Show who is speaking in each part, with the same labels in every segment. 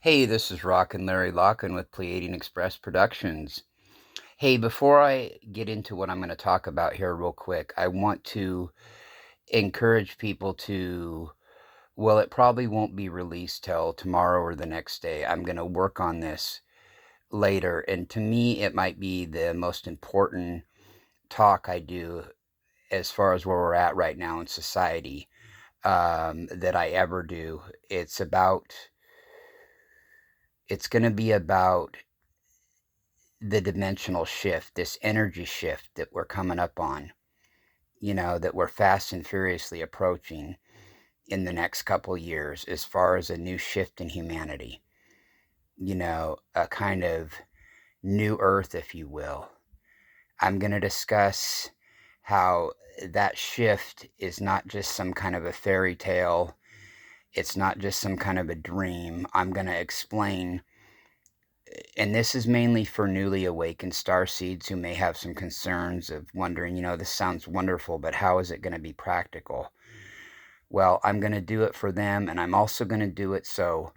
Speaker 1: Hey, this is Rockin' Larry Lockin with Pleiadian Express Productions. Hey, before I get into what I'm going to talk about here real quick, I want to encourage people to, well, it probably won't be released till tomorrow or the next day. I'm going to work on this later, and to me, it might be the most important talk I do as far as where we're at right now in society that I ever do. It's going to be about the dimensional shift, this energy shift that we're coming up on, that we're fast and furiously approaching in the next couple years as far as a new shift in humanity, a kind of new earth, if you will. I'm going to discuss how that shift is not just some kind of a fairy tale, it's not just some kind of a dream. I'm going to explain, and this is mainly for newly awakened star seeds who may have some concerns of wondering, this sounds wonderful, but how is it going to be practical? Well, I'm going to do it for them, and I'm also going to do it so,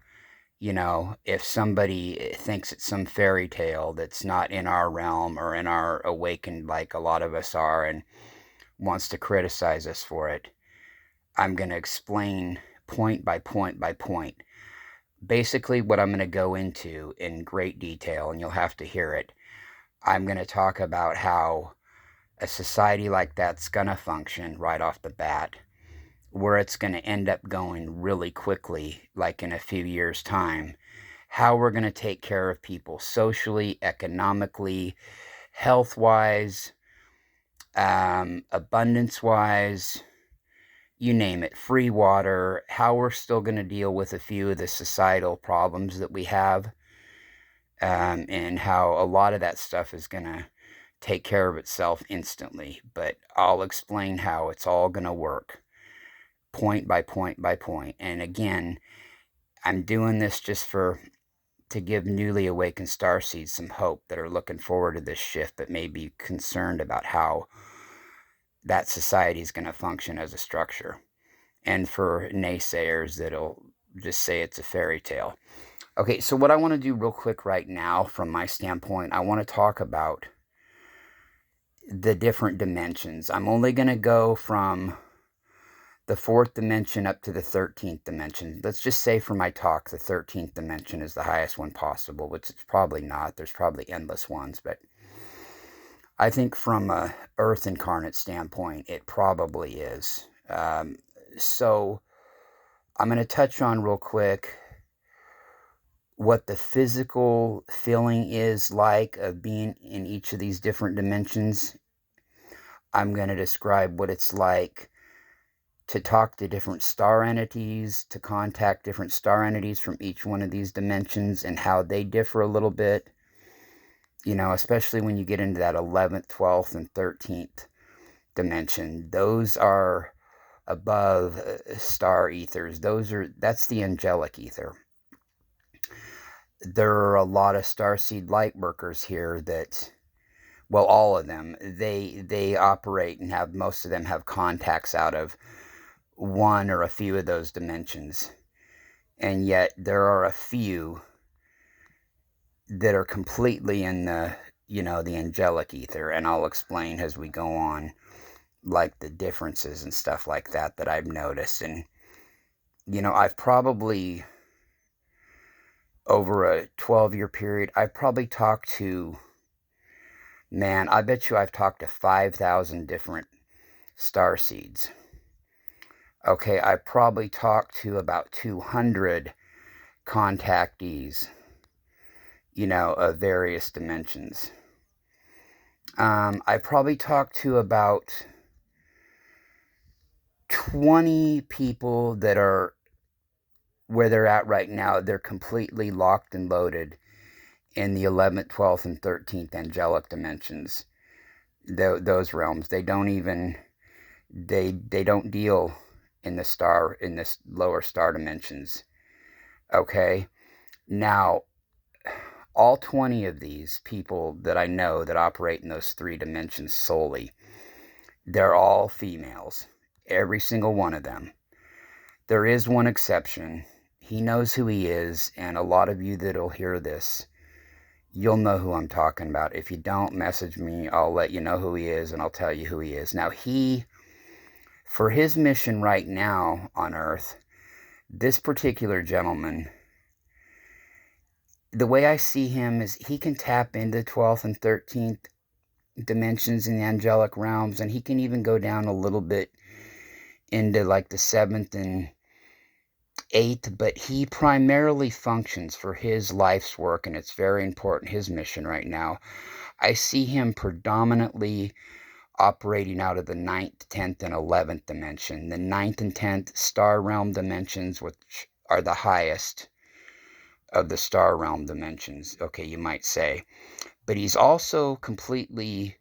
Speaker 1: if somebody thinks it's some fairy tale that's not in our realm or in our awakened, like a lot of us are, and wants to criticize us for it, I'm going to explain point by point by point basically what I'm going to go into in great detail, and you'll have to hear it. I'm going to talk about how a society like that's going to function right off the bat, where it's going to end up going really quickly, like in a few years' time, how we're going to take care of people socially, economically, health wise, abundance wise, you name it, free water, how we're still going to deal with a few of the societal problems that we have, and how a lot of that stuff is going to take care of itself instantly. But I'll explain how it's all going to work point by point by point. And again, I'm doing this just to give newly awakened starseeds some hope that are looking forward to this shift but may be concerned about how that society is going to function as a structure. And for naysayers that'll just say it's a fairy tale. Okay, so what I want to do real quick right now, from my standpoint, I want to talk about the different dimensions. I'm only going to go from the fourth dimension up to the 13th dimension. Let's just say for my talk, the 13th dimension is the highest one possible, which it's probably not. There's probably endless ones, but I think from a Earth incarnate standpoint, it probably is. So I'm going to touch on real quick what the physical feeling is like of being in each of these different dimensions. I'm going to describe what it's like to talk to different star entities, to contact different star entities from each one of these dimensions and how they differ a little bit, especially when you get into that 11th, 12th, and 13th dimension. Those are above star ethers. That's the angelic ether. There are a lot of starseed light workers here that, well, all of them, they operate and have, most of them have contacts out of one or a few of those dimensions. And yet there are a few that are completely in the angelic ether, and I'll explain as we go on, like the differences and stuff like that I've noticed. And I've probably, over a 12-year period, I've probably talked to, man, I bet you I've talked to 5,000 different star seeds. Okay, I probably talked to about 200 contactees, of various dimensions. I probably talked to about 20 people that are where they're at right now. They're completely locked and loaded in the 11th, 12th, and 13th angelic dimensions. Those realms. They don't deal in this lower star dimensions. Okay? Now, all 20 of these people that I know that operate in those three dimensions solely, they're all females. Every single one of them. There is one exception. He knows who he is, and a lot of you that'll hear this, you'll know who I'm talking about. If you don't, message me. I'll let you know who he is, and I'll tell you who he is. Now, for his mission right now on Earth, this particular gentleman, the way I see him is he can tap into 12th and 13th dimensions in the angelic realms, and he can even go down a little bit into like the 7th and 8th, but he primarily functions for his life's work, and it's very important, his mission right now. I see him predominantly operating out of the 9th, 10th, and 11th dimension. The 9th and 10th star realm dimensions, which are the highest of the star realm dimensions, okay, you might say. But he's also completely,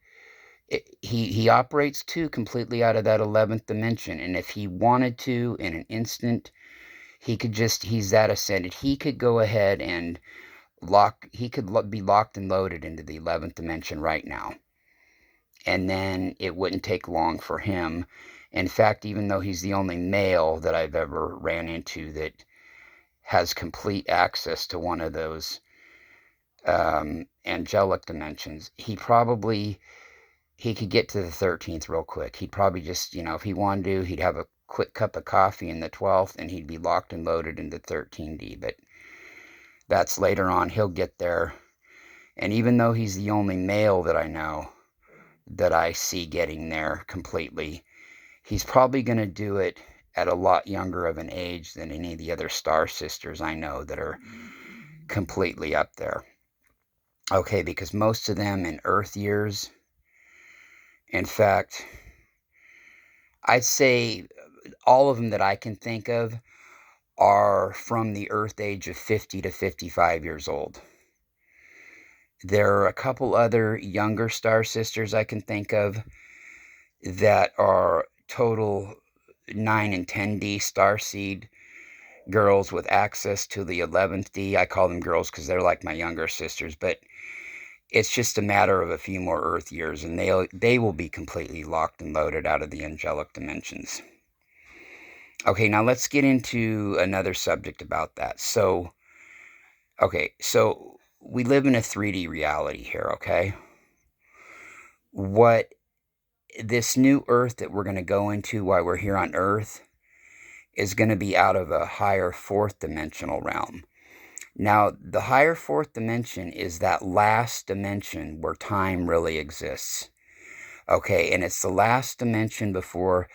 Speaker 1: he operates too completely out of that 11th dimension. And if he wanted to, in an instant, he's that ascended. He could go ahead and he could be locked and loaded into the 11th dimension right now. And then it wouldn't take long for him. In fact, even though he's the only male that I've ever ran into that has complete access to one of those angelic dimensions, he could get to the 13th real quick. He'd probably just, if he wanted to, he'd have a quick cup of coffee in the 12th, and he'd be locked and loaded into 13D. But that's later on. He'll get there. And even though he's the only male that I know that I see getting there completely, he's probably going to do it at a lot younger of an age than any of the other star sisters I know that are completely up there. Okay, because most of them in Earth years, in fact, I'd say all of them that I can think of are from the Earth age of 50 to 55 years old. There are a couple other younger star sisters I can think of that are total 9 and 10D starseed girls with access to the 11th D. I call them girls because they're like my younger sisters, but it's just a matter of a few more Earth years, and they will be completely locked and loaded out of the angelic dimensions. Okay, now let's get into another subject about that. So we live in a 3D reality here, okay? What this new Earth that we're going to go into while we're here on Earth is going to be out of a higher 4th dimensional realm. Now, the higher 4th dimension is that last dimension where time really exists. Okay, and it's the last dimension before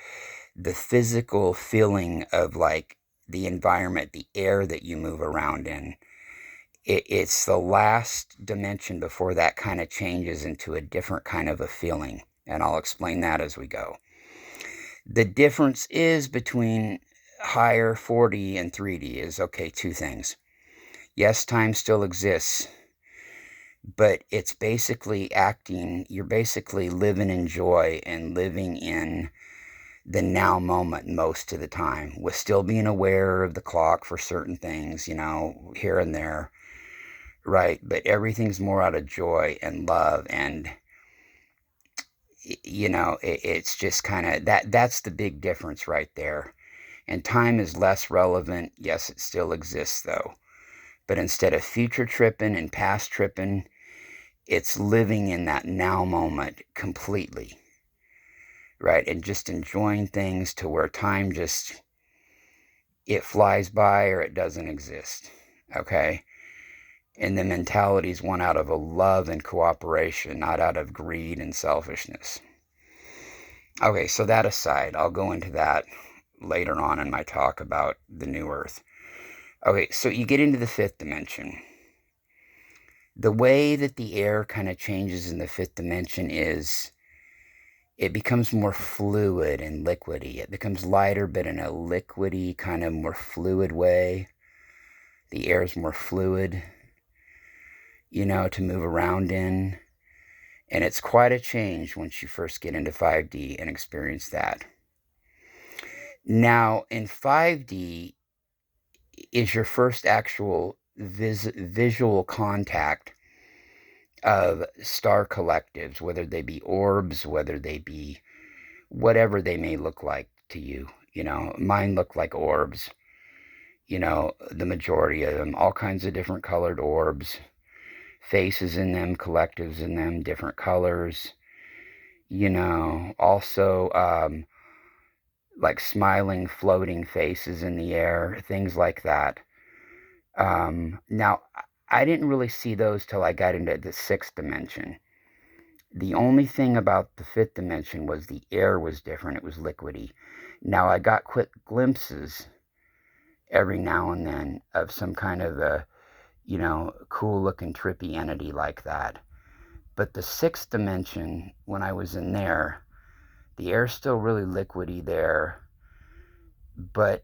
Speaker 1: the physical feeling of like the environment, the air that you move around in. It's the last dimension before that kind of changes into a different kind of a feeling. And I'll explain that as we go. The difference is between higher 4D and 3D is, okay, two things. Yes, time still exists, but it's basically you're basically living in joy and living in the now moment most of the time, with still being aware of the clock for certain things, here and there, right? But everything's more out of joy and love, and it's just kind of that's the big difference right there. And time is less relevant. Yes, it still exists though, but instead of future tripping and past tripping, it's living in that now moment completely, right? And just enjoying things to where time just, it flies by or it doesn't exist, okay? And the mentality is one out of a love and cooperation, not out of greed and selfishness. Okay, so that aside, I'll go into that later on in my talk about the new Earth. Okay, so you get into the 5th dimension. The way that the air kind of changes in the 5th dimension is it becomes more fluid and liquidy. It becomes lighter, but in a liquidy, kind of more fluid way. The air is more fluid, to move around in. And it's quite a change once you first get into 5D and experience that. Now, in 5D is your first actual visual contact of star collectives, whether they be orbs, whether they be whatever they may look like to you. Mine look like orbs. the majority of them, all kinds of different colored orbs, faces in them, collectives in them, different colors, also like smiling, floating faces in the air, things like that. Now, I didn't really see those till I got into the sixth dimension. The only thing about the fifth dimension was the air was different. It was liquidy. Now, I got quick glimpses every now and then of some kind of a, cool looking trippy entity like that. But the sixth dimension, when I was in there, the air's still really liquidy there. But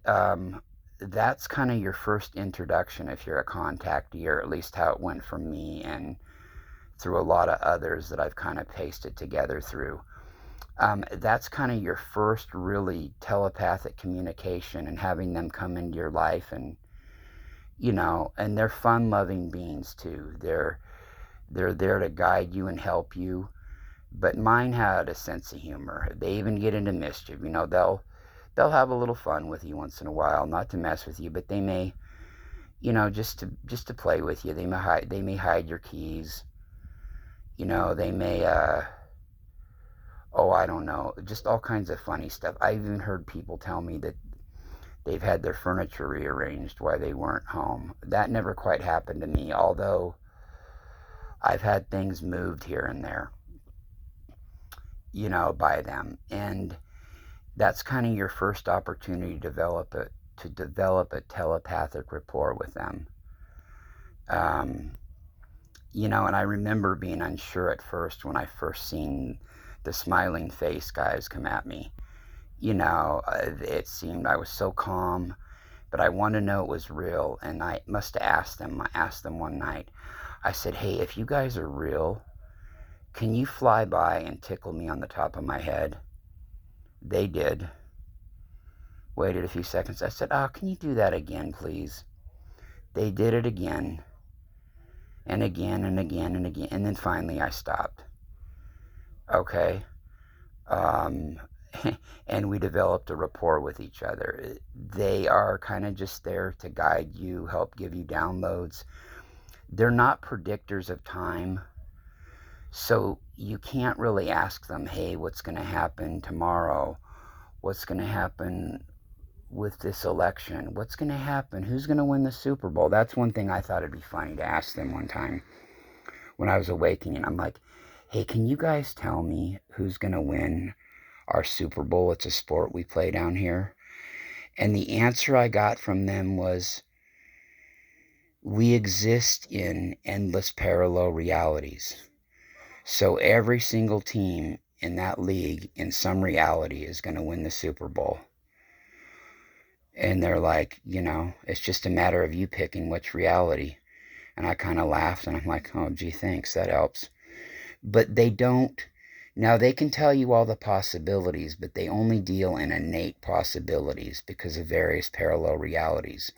Speaker 1: that's kind of your first introduction if you're a contactee, or at least how it went for me and through a lot of others that I've kind of pasted together through. That's kind of your first really telepathic communication, and having them come into your life, and and they're fun-loving beings too. They're there to guide you and help you. But mine had a sense of humor. They even get into mischief. They'll have a little fun with you once in a while, not to mess with you, but they may, just to play with you. They may hide your keys. They may oh, I don't know, just all kinds of funny stuff. I've even heard people tell me that they've had their furniture rearranged while they weren't home. That never quite happened to me, although I've had things moved here and there, by them. And that's kind of your first opportunity to develop a telepathic rapport with them. Um, and I remember being unsure at first when I first seen the smiling face guys come at me. It seemed I was so calm, but I wanted to know it was real, and I must have asked them. I asked them one night. I said, "Hey, if you guys are real, can you fly by and tickle me on the top of my head?" They did. Waited a few seconds. I said, "Oh, can you do that again, please?" They did it again, and again, and again, and again, and then finally I stopped. Okay. Um, and we developed a rapport with each other. They are kind of just there to guide you, help give you downloads. They're not predictors of time, so you can't really ask them, "Hey, what's going to happen tomorrow? What's going to happen with this election? What's going to happen? Who's going to win the Super Bowl?" That's one thing I thought it'd be funny to ask them one time when I was awakening. I'm like, "Hey, can you guys tell me who's going to win our Super Bowl? It's a sport we play down here." And the answer I got from them was, "We exist in endless parallel realities. So every single team in that league, in some reality, is going to win the Super Bowl." And they're like, "It's just a matter of you picking which reality." And I kind of laughed, and I'm like, "Oh, gee, thanks. That helps." But they don't. Now, they can tell you all the possibilities, but they only deal in innate possibilities because of various parallel realities.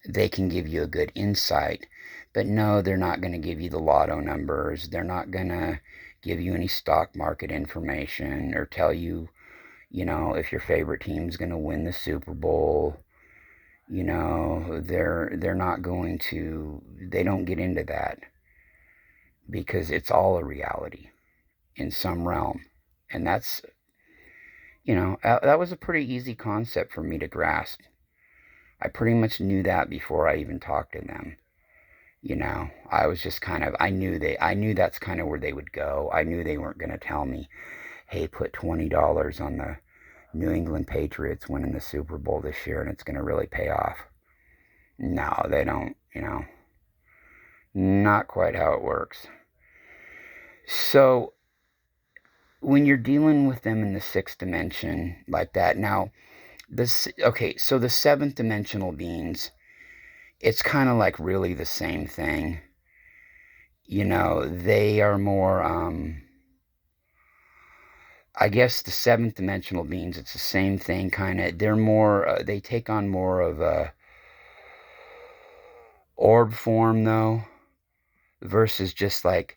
Speaker 1: They can give you a good insight, but no, they're not going to give you the lotto numbers. They're not going to give you any stock market information or tell you, if your favorite team's going to win the Super Bowl. They're not going to. They don't get into that because it's all a reality in some realm. And that was a pretty easy concept for me to grasp. I pretty much knew that before I even talked to them. I was just I knew that's kind of where they would go. I knew they weren't going to tell me, "Hey, put $20 on the New England Patriots winning the Super Bowl this year and it's going to really pay off." No, they don't, not quite how it works. So when you're dealing with them in the sixth dimension like that, now so the seventh dimensional beings, it's kind of like really the same thing. They are more, I guess the seventh dimensional beings, it's the same thing kind of. They're more, they take on more of a orb form though, versus just like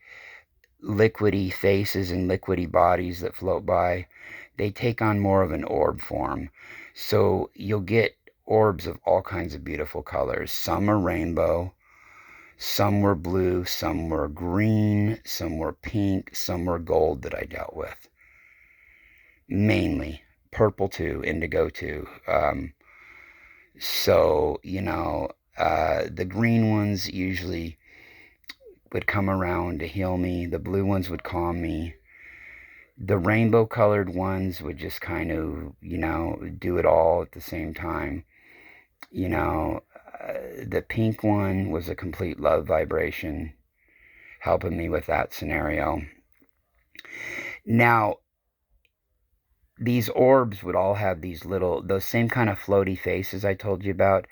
Speaker 1: liquidy faces and liquidy bodies that float by. They take on more of an orb form. So you'll get orbs of all kinds of beautiful colors. Some are rainbow, some were blue, some were green, some were pink, some were gold that I dealt with. Mainly purple too, indigo too. So, the green ones usually would come around to heal me. The blue ones would calm me. The rainbow colored ones would just kind of, do it all at the same time. The pink one was a complete love vibration, helping me with that scenario. Now, these orbs would all have those same kind of floaty faces I told you about.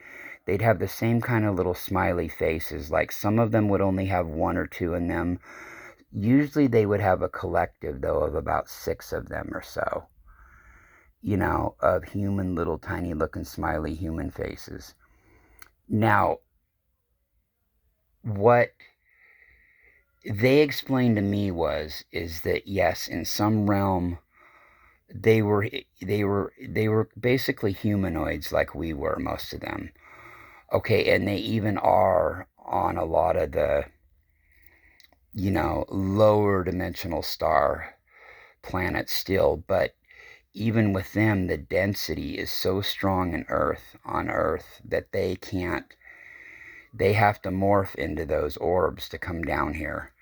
Speaker 1: They'd have the same kind of little smiley faces. Like some of them would only have one or two in them. Usually they would have a collective, though, of about 6 of them or so, of human, little tiny looking smiley human faces. Now, what they explained to me is that yes, in some realm they were basically humanoids like we were, most of them. Okay, and they even are on a lot of the lower dimensional star planets still, but even with them the density is so strong on Earth that they have to morph into those orbs to come down here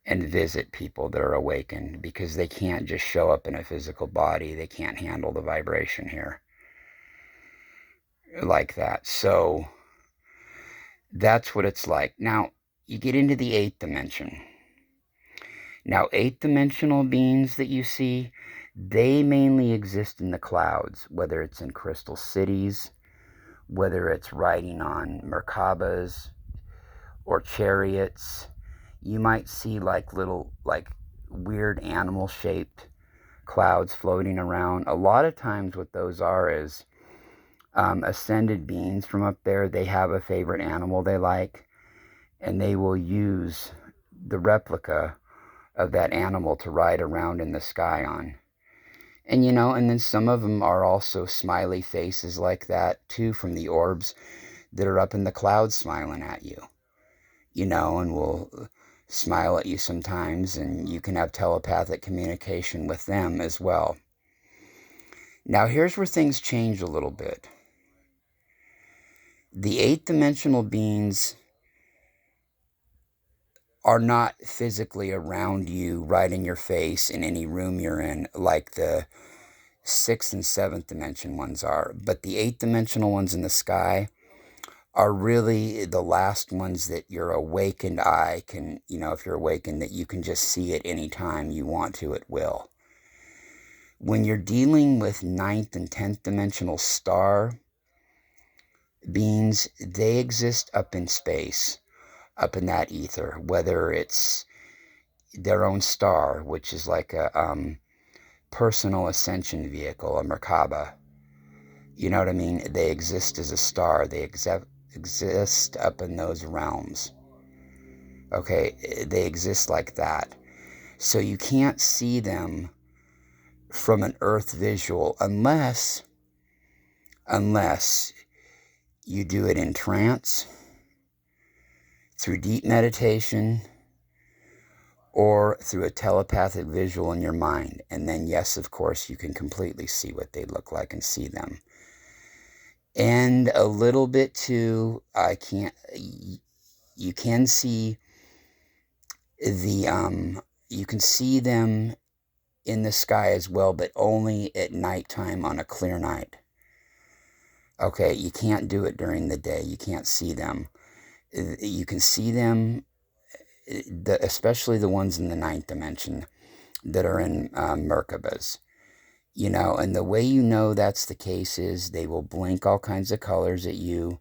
Speaker 1: and visit people that are awakened, because they can't just show up in a physical body. They can't handle the vibration here like that. So that's what it's like. Now, you get into the 8th dimension. Now, 8th dimensional beings that you see, they mainly exist in the clouds, whether it's in crystal cities, whether it's riding on Merkabas or chariots. You might see like little, like weird animal shaped clouds floating around. A lot of times what those are is ascended beings from up there. They have a favorite animal they like, and they will use the replica of that animal to ride around in the sky on. And then some of them are also smiley faces like that too, from the orbs that are up in the clouds smiling at you, and will smile at you sometimes, and you can have telepathic communication with them as well. Now, here's where things change a little bit. The 8th dimensional beings are not physically around you, right in your face in any room you're in, like the 6th and 7th dimension ones are. But the 8th dimensional ones in the sky are really the last ones that your awakened eye can, if you're awakened, that you can just see at any time you want to at will. When you're dealing with 9th and 10th dimensional star beings, they exist up in space, up in that ether, whether it's their own star, which is like a personal ascension vehicle, a Merkaba. You know what I mean? They exist as a star. They exist up in those realms. Okay, they exist like that. So you can't see them from an Earth visual unless you do it in trance, through deep meditation, or through a telepathic visual in your mind. And then, yes, of course, you can completely see what they look like and see them. And a little bit too, you can see you can see them in the sky as well, but only at nighttime on a clear night. Okay, you can't do it during the day. You can't see them. You can see them, especially the ones in the 9th dimension that are in Merkabas. And the way you know that's the case is they will blink all kinds of colors at you,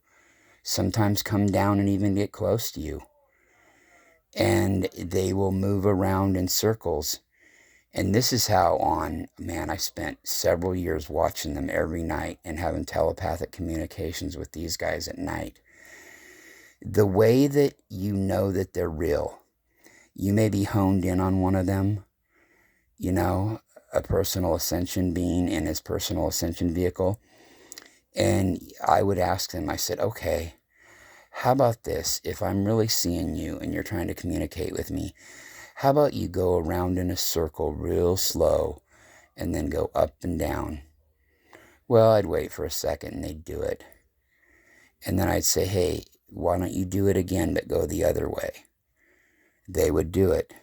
Speaker 1: sometimes come down and even get close to you. And they will move around in circles. And this is how I spent several years watching them every night and having telepathic communications with these guys at night. The way that you know that they're real, you may be honed in on one of them, a personal ascension being in his personal ascension vehicle, And I would ask them, I said, okay, how about this? If I'm really seeing you and you're trying to communicate with me, how about you go around in a circle real slow and then go up and down? Well, I'd wait for a second and they'd do it. And then I'd say, hey, why don't you do it again, but go the other way? They would do it.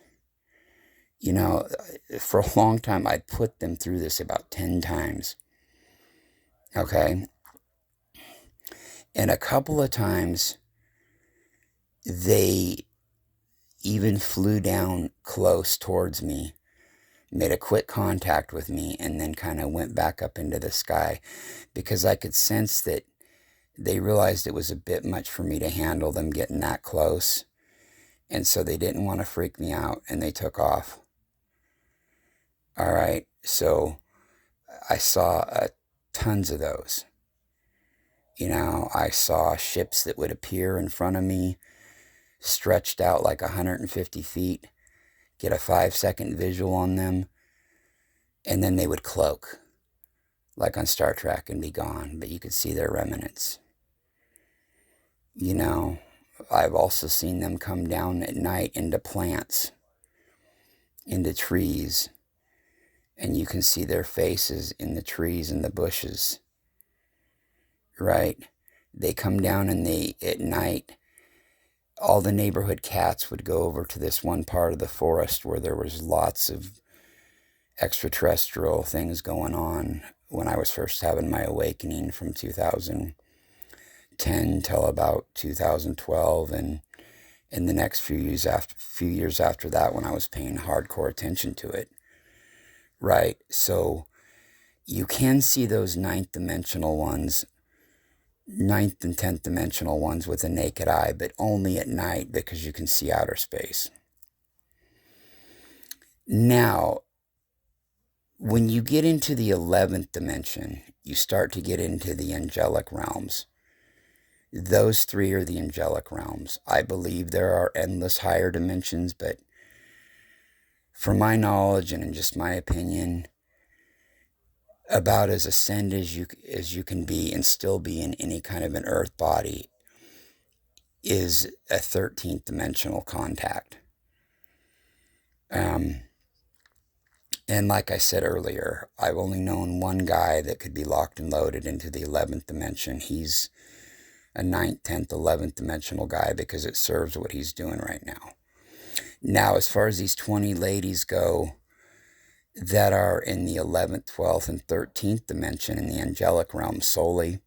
Speaker 1: You know, for a long time, I'd put them through this about 10 times. Okay. And a couple of times, they even flew down close towards me, made a quick contact with me, and then kind of went back up into the sky, because I could sense that they realized it was a bit much for me to handle them getting that close. And so they didn't want to freak me out, and they took off. All right. So I saw tons of those. You know, I saw ships that would appear in front of me, stretched out like 150 feet, get a 5-second visual on them, and then they would cloak, like on Star Trek, and be gone, but you could see their remnants. You know, I've also seen them come down at night into plants, into trees, and you can see their faces in the trees and the bushes, right? They come down and at night, all the neighborhood cats would go over to this one part of the forest where there was lots of extraterrestrial things going on when I was first having my awakening from 2010 till about 2012, and in the next few years after that, when I was paying hardcore attention to it. Right? So you can see those ninth and 10th dimensional ones with the naked eye, but only at night, because you can see outer space. Now, when you get into the 11th dimension, you start to get into the angelic realms. Those three are the angelic realms. I believe there are endless higher dimensions, but from my knowledge and in just my opinion, about as ascended as you can be and still be in any kind of an earth body is a 13th dimensional contact. And like I said earlier, I've only known one guy that could be locked and loaded into the 11th dimension. He's a 9th, 10th, 11th dimensional guy because it serves what he's doing right now. Now, as far as these 20 ladies go that are in the 11th, 12th, and 13th dimension in the angelic realm solely,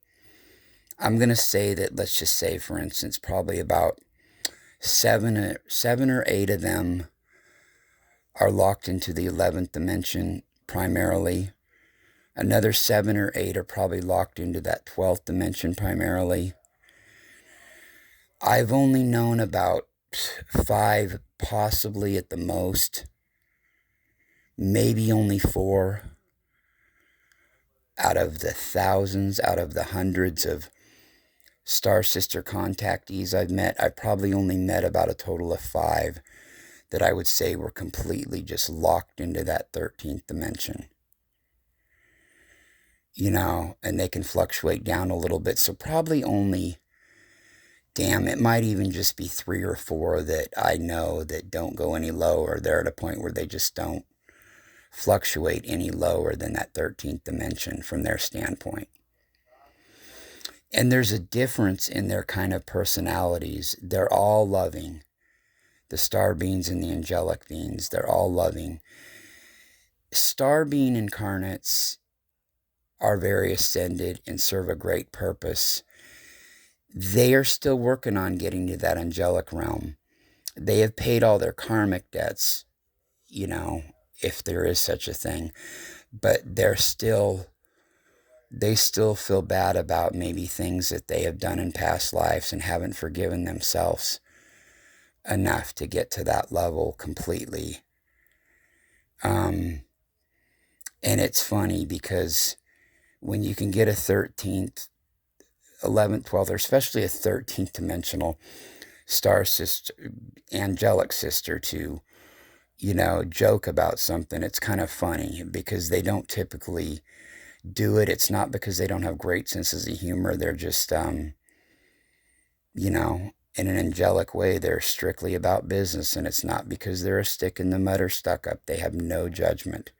Speaker 1: I'm going to say that, let's just say, for instance, probably about seven or eight of them are locked into the 11th dimension primarily. Another 7 or 8 are probably locked into that 12th dimension primarily. I've only known about 5, possibly at the most, maybe only 4 out of the thousands, out of the hundreds of Star Sister contactees I've met. I've probably only met about a total of 5 that I would say were completely just locked into that 13th dimension. You know, and they can fluctuate down a little bit. So probably only, it might even just be 3 or 4 that I know that don't go any lower. They're at a point where they just don't fluctuate any lower than that 13th dimension from their standpoint. And there's a difference in their kind of personalities. They're all loving. The star beings and the angelic beings, they're all loving. Star being incarnates are very ascended and serve a great purpose. They are still working on getting to that angelic realm. They have paid all their karmic debts, you know, if there is such a thing. But they still feel bad about maybe things that they have done in past lives and haven't forgiven themselves enough to get to that level completely. And it's funny because when you can get a 13th, 11th, 12th, or especially a 13th dimensional star sister, angelic sister to, you know, joke about something, it's kind of funny because they don't typically do it, it's not because they don't have great senses of humor. They're just, in an angelic way, they're strictly about business, and it's not because they're a stick in the mud or stuck up. They have no judgment.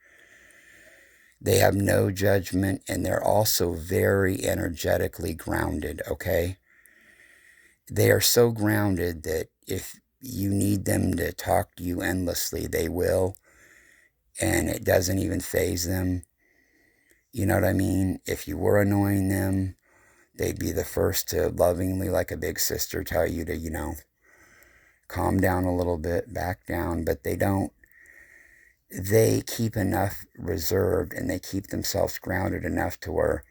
Speaker 1: They have no judgment, and they're also very energetically grounded, okay? They are so grounded that if you need them to talk to you endlessly, they will, and it doesn't even faze them. You know what I mean? If you were annoying them, they'd be the first to lovingly, like a big sister, tell you to, calm down a little bit, back down, but they don't. They keep enough reserved, and they keep themselves grounded enough to where,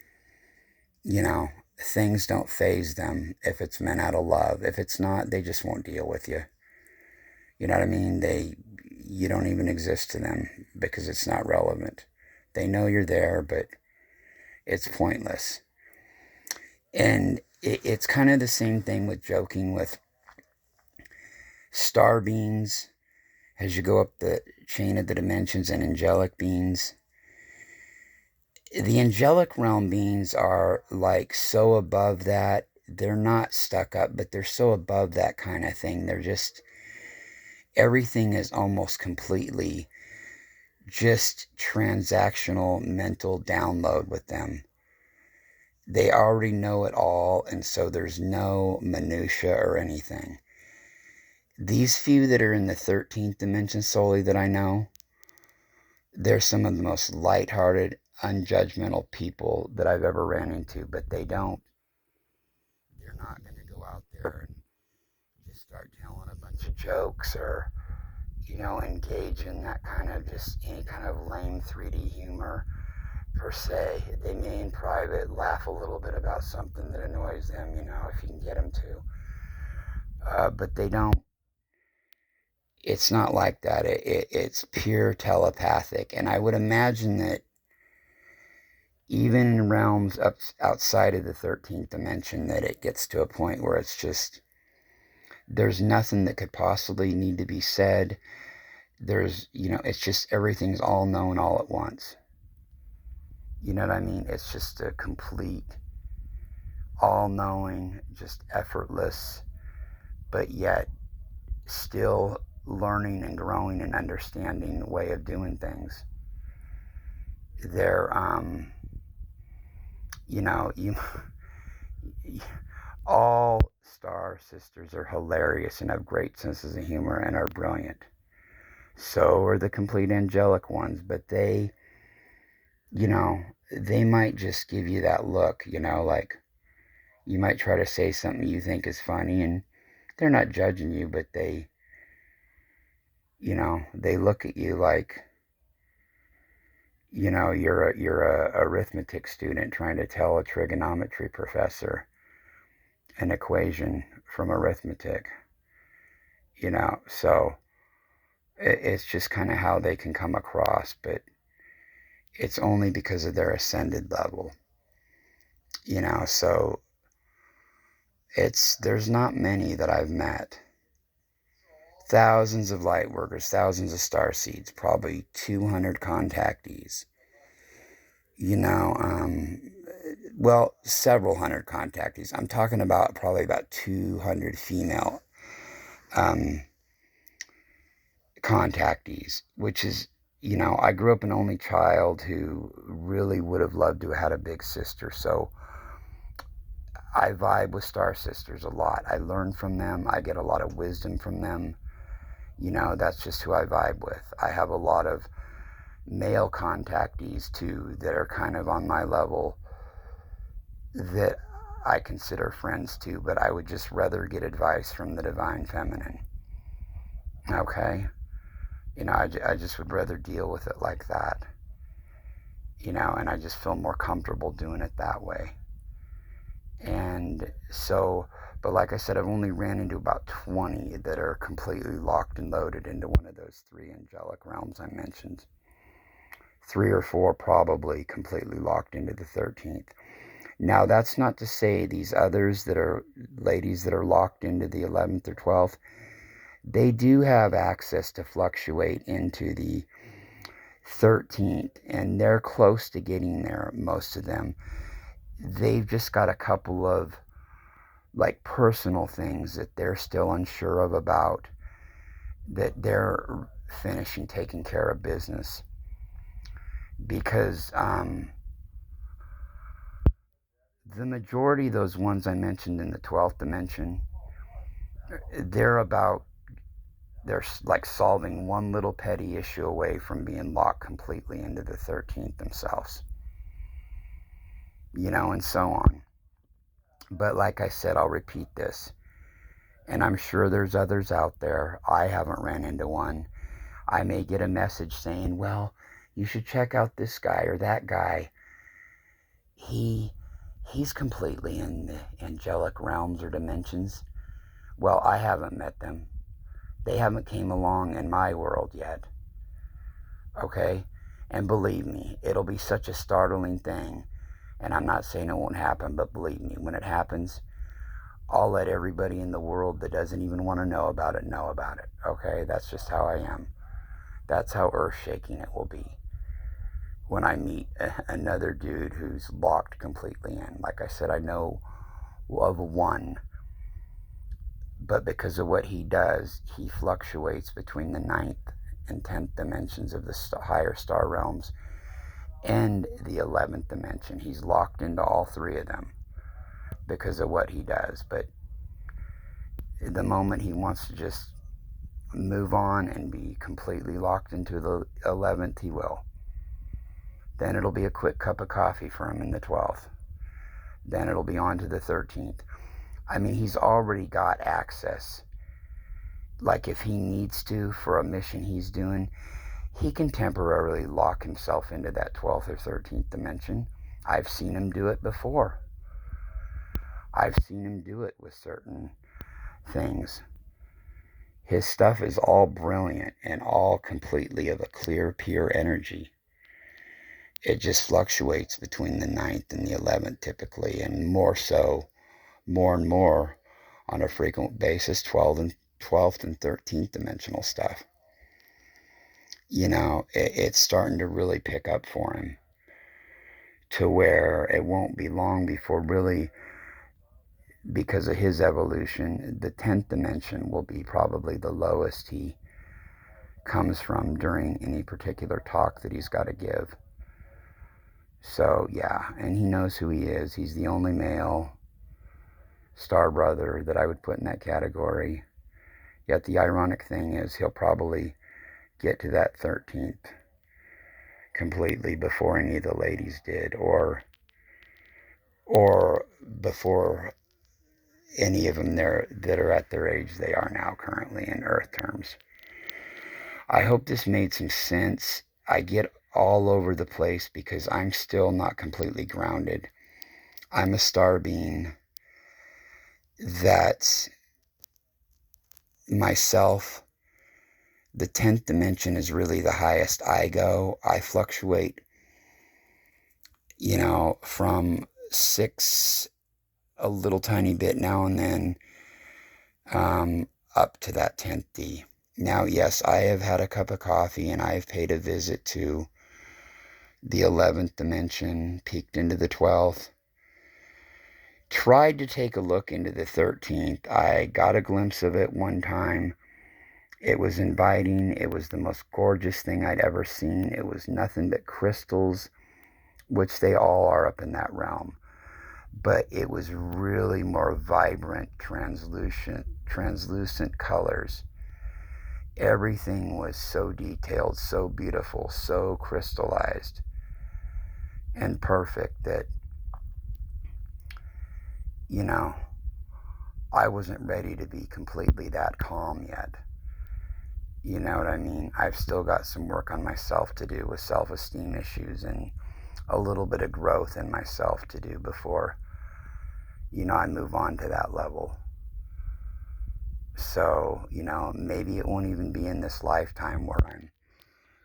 Speaker 1: things don't faze them if it's meant out of love. If it's not, they just won't deal with you. You know what I mean? You don't even exist to them because it's not relevant. They know you're there, but it's pointless. And it's kind of the same thing with joking with star beings as you go up the chain of the dimensions, and angelic beings. The angelic realm beings are like so above that. They're not stuck up, but they're so above that kind of thing. They're just, everything is almost completely just transactional mental download with them. They already know it all, and so there's no minutia or anything. These few that are in the 13th dimension solely that I know, they're some of the most lighthearted, unjudgmental people that I've ever ran into, but they're not going to go out there and just start telling a bunch of jokes or, engage in that kind of just any kind of lame 3D humor per se. They may in private laugh a little bit about something that annoys them, if you can get them to. But they don't, it's not like that. It's pure telepathic. And I would imagine that even in realms outside of the 13th dimension, that it gets to a point where it's just, there's nothing that could possibly need to be said. It's just everything's all known all at once. You know what I mean? It's just a complete, all-knowing, just effortless, but yet still learning and growing and understanding way of doing things. They're, you all star sisters are hilarious and have great senses of humor and are brilliant. So are the complete angelic ones, but they might just give you that look, like you might try to say something you think is funny, and they're not judging you, but they look at you like, you're a arithmetic student trying to tell a trigonometry professor an equation from arithmetic, so it's just kind of how they can come across, but it's only because of their ascended level, so there's not many that I've met. Thousands of light workers, thousands of star seeds, probably 200 contactees, several hundred contactees. I'm talking about probably about 200 female contactees, which is, I grew up an only child who really would have loved to have had a big sister, so I vibe with star sisters a lot. I learn from them. I get a lot of wisdom from them. That's just who I vibe with. I have a lot of male contactees too that are kind of on my level that I consider friends too, but I would just rather get advice from the divine feminine. Okay? I just would rather deal with it like that. And I just feel more comfortable doing it that way. And so, but like I said, I've only ran into about 20 that are completely locked and loaded into one of those 3 angelic realms I mentioned. 3 or 4 probably completely locked into the 13th. Now, that's not to say these others that are ladies that are locked into the 11th or 12th, they do have access to fluctuate into the 13th, and they're close to getting there, most of them. They've just got a couple of like personal things that they're still unsure of about, that they're finishing taking care of business, because the majority of those ones I mentioned in the 12th dimension, they're about, they're like solving one little petty issue away from being locked completely into the 13th themselves, and so on. But like I said, I'll repeat this, and I'm sure there's others out there. I haven't ran into one. I may get a message saying, well, you should check out this guy or that guy. He's completely in the angelic realms or dimensions. Well, I haven't met them. They haven't came along in my world yet. Okay? And believe me, it'll be such a startling thing. And I'm not saying it won't happen, but believe me, when it happens, I'll let everybody in the world that doesn't even want to know about it know about it. Okay? That's just how I am. That's how earth-shaking it will be when I meet another dude who's locked completely in. Like I said, I know of one, but because of what he does, he fluctuates between the 9th and 10th dimensions of the higher star realms and the 11th dimension. He's locked into all three of them because of what he does. But the moment he wants to just move on and be completely locked into the 11th, he will. Then it'll be a quick cup of coffee for him in the 12th. Then it'll be on to the 13th. I mean, he's already got access. Like if he needs to for a mission he's doing, he can temporarily lock himself into that 12th or 13th dimension. I've seen him do it before. I've seen him do it with certain things. His stuff is all brilliant and all completely of a clear, pure energy. It just fluctuates between the 9th and the 11th typically, and more so, more and more on a frequent basis, 12th and 13th dimensional stuff. It's starting to really pick up for him, to where it won't be long before, really, because of his evolution, the 10th dimension will be probably the lowest he comes from during any particular talk that he's got to give. So yeah, and he knows who he is. He's the only male star brother that I would put in that category. Yet the ironic thing is he'll probably get to that 13th completely before any of the ladies did, or before any of them there that are at their age they are now currently in Earth terms. I hope this made some sense. I get all over the place because I'm still not completely grounded. I'm a star being that myself, the 10th dimension is really the highest I go. I fluctuate, from 6 a little tiny bit now and then, up to that 10th D. Now, yes, I have had a cup of coffee and I have paid a visit to the 11th dimension, peeked into the 12th, tried to take a look into the 13th. I got a glimpse of it one time. It was inviting. It was the most gorgeous thing I'd ever seen. It was nothing but crystals, which they all are up in that realm. But it was really more vibrant, translucent colors. Everything was so detailed, so beautiful, so crystallized and perfect that, I wasn't ready to be completely that calm yet. You know what I mean? I've still got some work on myself to do with self-esteem issues and a little bit of growth in myself to do before, I move on to that level. So, maybe it won't even be in this lifetime where I'm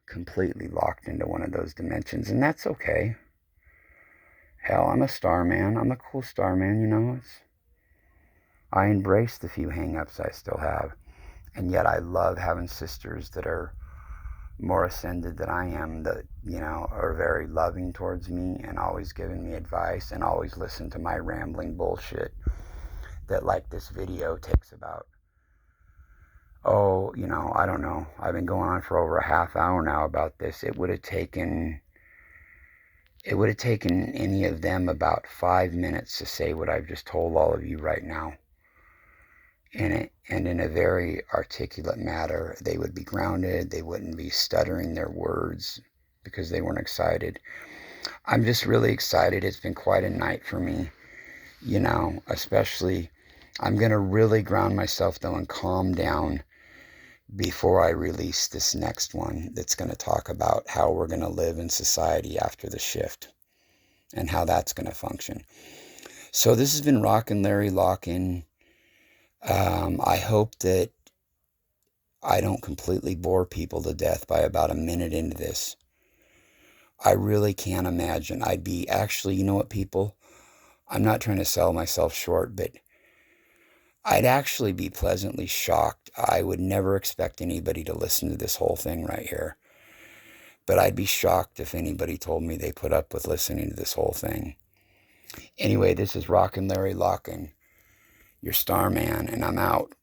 Speaker 1: completely locked into one of those dimensions, and that's okay. Hell, I'm a star man. I'm a cool star man, I embrace the few hang-ups I still have. And yet I love having sisters that are more ascended than I am, that, are very loving towards me and always giving me advice and always listen to my rambling bullshit, that, like, this video takes about, I don't know, I've been going on for over a half hour now about this. It would have taken any of them about 5 minutes to say what I've just told all of you right now. And in a very articulate manner. They would be grounded. They wouldn't be stuttering their words because they weren't excited. I'm just really excited. It's been quite a night for me, especially. I'm going to really ground myself, though, and calm down before I release this next one that's going to talk about how we're going to live in society after the shift and how that's going to function. So this has been Rockin' Larry Lock-In. I hope that I don't completely bore people to death by about a minute into this. I really can't imagine. I'd be actually, you know what, people? I'm not trying to sell myself short, but I'd actually be pleasantly shocked. I would never expect anybody to listen to this whole thing right here. But I'd be shocked if anybody told me they put up with listening to this whole thing. Anyway, this is Rockin' Larry Lock-In, your star man, and I'm out.